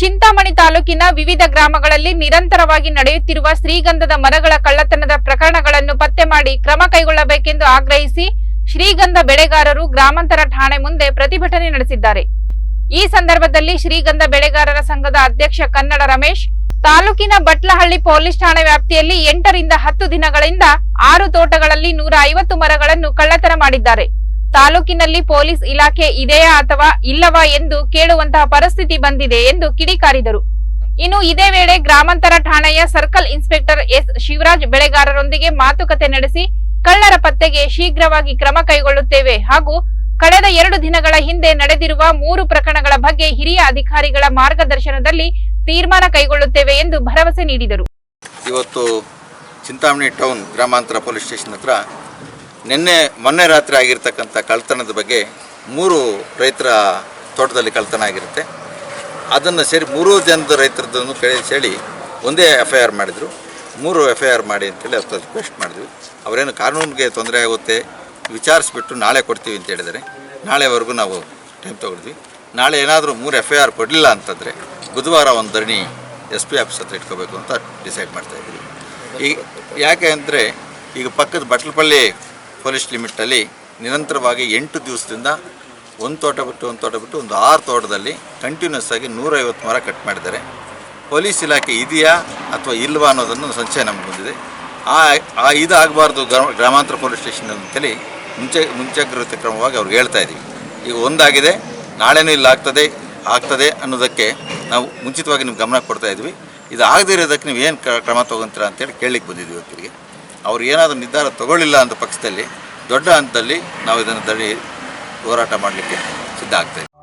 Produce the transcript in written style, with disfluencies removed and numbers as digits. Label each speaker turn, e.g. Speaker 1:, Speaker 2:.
Speaker 1: ಚಿಂತಾಮಣಿ ತಾಲೂಕಿನ ವಿವಿಧ ಗ್ರಾಮಗಳಲ್ಲಿ ನಿರಂತರವಾಗಿ ನಡೆಯುತ್ತಿರುವ ಶ್ರೀಗಂಧದ ಮರಗಳ ಕಳ್ಳತನದ ಪ್ರಕರಣಗಳನ್ನು ಪತ್ತೆ ಮಾಡಿ ಕ್ರಮ ಕೈಗೊಳ್ಳಬೇಕೆಂದು ಆಗ್ರಹಿಸಿ ಶ್ರೀಗಂಧ ಬೆಳೆಗಾರರು ಗ್ರಾಮಾಂತರ ಠಾಣೆ ಮುಂದೆ ಪ್ರತಿಭಟನೆ ನಡೆಸಿದ್ದಾರೆ. ಈ ಸಂದರ್ಭದಲ್ಲಿ ಶ್ರೀಗಂಧ ಬೆಳೆಗಾರರ ಸಂಘದ ಅಧ್ಯಕ್ಷ ಕನ್ನಡ ರಮೇಶ್, ತಾಲೂಕಿನ ಬಟ್ಲಹಳ್ಳಿ ಪೊಲೀಸ್ ಠಾಣೆ ವ್ಯಾಪ್ತಿಯಲ್ಲಿ 8 ರಿಂದ 10 ದಿನಗಳಿಂದ 6 ತೋಟಗಳಲ್ಲಿ 150 ಮರಗಳನ್ನು ಕಳ್ಳತನ ಮಾಡಿದ್ದಾರೆ. ತಾಲೂಕಿನಲ್ಲಿ ಪೊಲೀಸ್ ಇಲಾಖೆ ಇದೆಯಾ ಅಥವಾ ಇಲ್ಲವಾ ಎಂದು ಕೇಳುವಂತಹ ಪರಿಸ್ಥಿತಿ ಬಂದಿದೆ ಎಂದು ಕಿಡಿಕಾರಿದರು. ಇನ್ನು ಇದೇ ವೇಳೆ ಗ್ರಾಮಾಂತರ ಠಾಣೆಯ ಸರ್ಕಲ್ ಇನ್ಸ್ಪೆಕ್ಟರ್ ಎಸ್ ಶಿವರಾಜ್ ಬೆಳೆಗಾರರೊಂದಿಗೆ ಮಾತುಕತೆ ನಡೆಸಿ ಕಳ್ಳರ ಪತ್ತೆಗೆ ಶೀಘ್ರವಾಗಿ ಕ್ರಮ ಕೈಗೊಳ್ಳುತ್ತೇವೆ ಹಾಗೂ ಕಳೆದ 2 ದಿನಗಳ ಹಿಂದೆ ನಡೆದಿರುವ 3 ಪ್ರಕರಣಗಳ ಬಗ್ಗೆ ಹಿರಿಯ ಅಧಿಕಾರಿಗಳ ಮಾರ್ಗದರ್ಶನದಲ್ಲಿ ತೀರ್ಮಾನ ಕೈಗೊಳ್ಳುತ್ತೇವೆ ಎಂದು ಭರವಸೆ ನೀಡಿದರು.
Speaker 2: ಇವತ್ತು ಚಿಂತಾಮಣಿ ಟೌನ್ ಗ್ರಾಮಾಂತರ ಪೊಲೀಸ್ ಸ್ಟೇಷನ್ ಹತ್ರ ಮೊನ್ನೆ ರಾತ್ರಿ ಆಗಿರ್ತಕ್ಕಂಥ ಕಳ್ಳತನದ ಬಗ್ಗೆ 3 ರೈತರ ತೋಟದಲ್ಲಿ ಕಳ್ಳತನ ಆಗಿರುತ್ತೆ. ಅದನ್ನು ಸೇರಿ 3 ಜನದ ರೈತರದನ್ನು ಹೇಳಿ ಒಂದೇ FIR ಮಾಡಿದರು. 3 FIR ಮಾಡಿ ಅಂತೇಳಿ ಅವ್ರ ರಿಕ್ವೆಸ್ಟ್ ಮಾಡಿದ್ವಿ. ಅವರೇನು ಕಾನೂನಿಗೆ ತೊಂದರೆ ಆಗುತ್ತೆ ವಿಚಾರಿಸ್ಬಿಟ್ಟು ನಾಳೆ ಕೊಡ್ತೀವಿ ಅಂತ ಹೇಳಿದರೆ ನಾಳೆವರೆಗೂ ನಾವು ಟೈಮ್ ತೊಗೊಳ್ತೀವಿ. ನಾಳೆ ಏನಾದರೂ 3 FIR ಕೊಡಲಿಲ್ಲ ಅಂತಂದರೆ ಬುಧವಾರ ಒಂದು ಧರಣಿ SP ಆಫೀಸ್ ಹತ್ರ ಇಟ್ಕೋಬೇಕು ಅಂತ ಡಿಸೈಡ್ ಮಾಡ್ತಾಯಿದ್ವಿ. ಯಾಕೆ ಅಂದರೆ ಈಗ ಪಕ್ಕದ ಬಟ್ಲಪಳ್ಳಿ ಪೊಲೀಸ್ ಲಿಮಿಟಲ್ಲಿ ನಿರಂತರವಾಗಿ 8 ದಿವಸದಿಂದ ಒಂದು ತೋಟ ಬಿಟ್ಟು ಒಂದು 6 ತೋಟದಲ್ಲಿ ಕಂಟಿನ್ಯೂಸ್ ಆಗಿ 150 ಮರ ಕಟ್ ಮಾಡಿದ್ದಾರೆ. ಪೊಲೀಸ್ ಇಲಾಖೆ ಇದೆಯಾ ಅಥವಾ ಇಲ್ವಾ ಅನ್ನೋದನ್ನು ಸಂಶಯ ನಮ್ಗೆ ಬಂದಿದೆ. ಇದಾಗಬಾರ್ದು ಗ್ರಾಮಾಂತರ ಪೊಲೀಸ್ ಸ್ಟೇಷನ್ ಅಂತೇಳಿ ಮುಂಜಾಗ್ರತೆ ಕ್ರಮವಾಗಿ ಅವ್ರಿಗೆ ಹೇಳ್ತಾ ಇದ್ದೀವಿ. ಈಗ ಒಂದಾಗಿದೆ, ನಾಳೆನೂ ಇಲ್ಲ ಆಗ್ತದೆ ಅನ್ನೋದಕ್ಕೆ ನಾವು ಮುಂಚಿತವಾಗಿ ನಿಮ್ಗೆ ಗಮನ ಕೊಡ್ತಾ ಇದ್ವಿ. ಇದು ಆಗದೇ ಇರೋದಕ್ಕೆ ನೀವು ಏನು ಕ್ರಮ ತೊಗೊತೀರಾ ಅಂತೇಳಿ ಕೇಳಲಿಕ್ಕೆ ಬಂದಿದ್ವಿ ಇವತ್ತಿಗೆ. ಅವ್ರು ಏನಾದರೂ ನಿರ್ಧಾರ ತಗೊಳ್ಳಿಲ್ಲ ಅಂತ ಪಕ್ಷದಲ್ಲಿ ದೊಡ್ಡ ಹಂತದಲ್ಲಿ ನಾವು ಇದನ್ನು ಹೋರಾಟ ಮಾಡಲಿಕ್ಕೆ ಸಿದ್ಧ ಆಗ್ತಾಯಿದ್ದೀವಿ.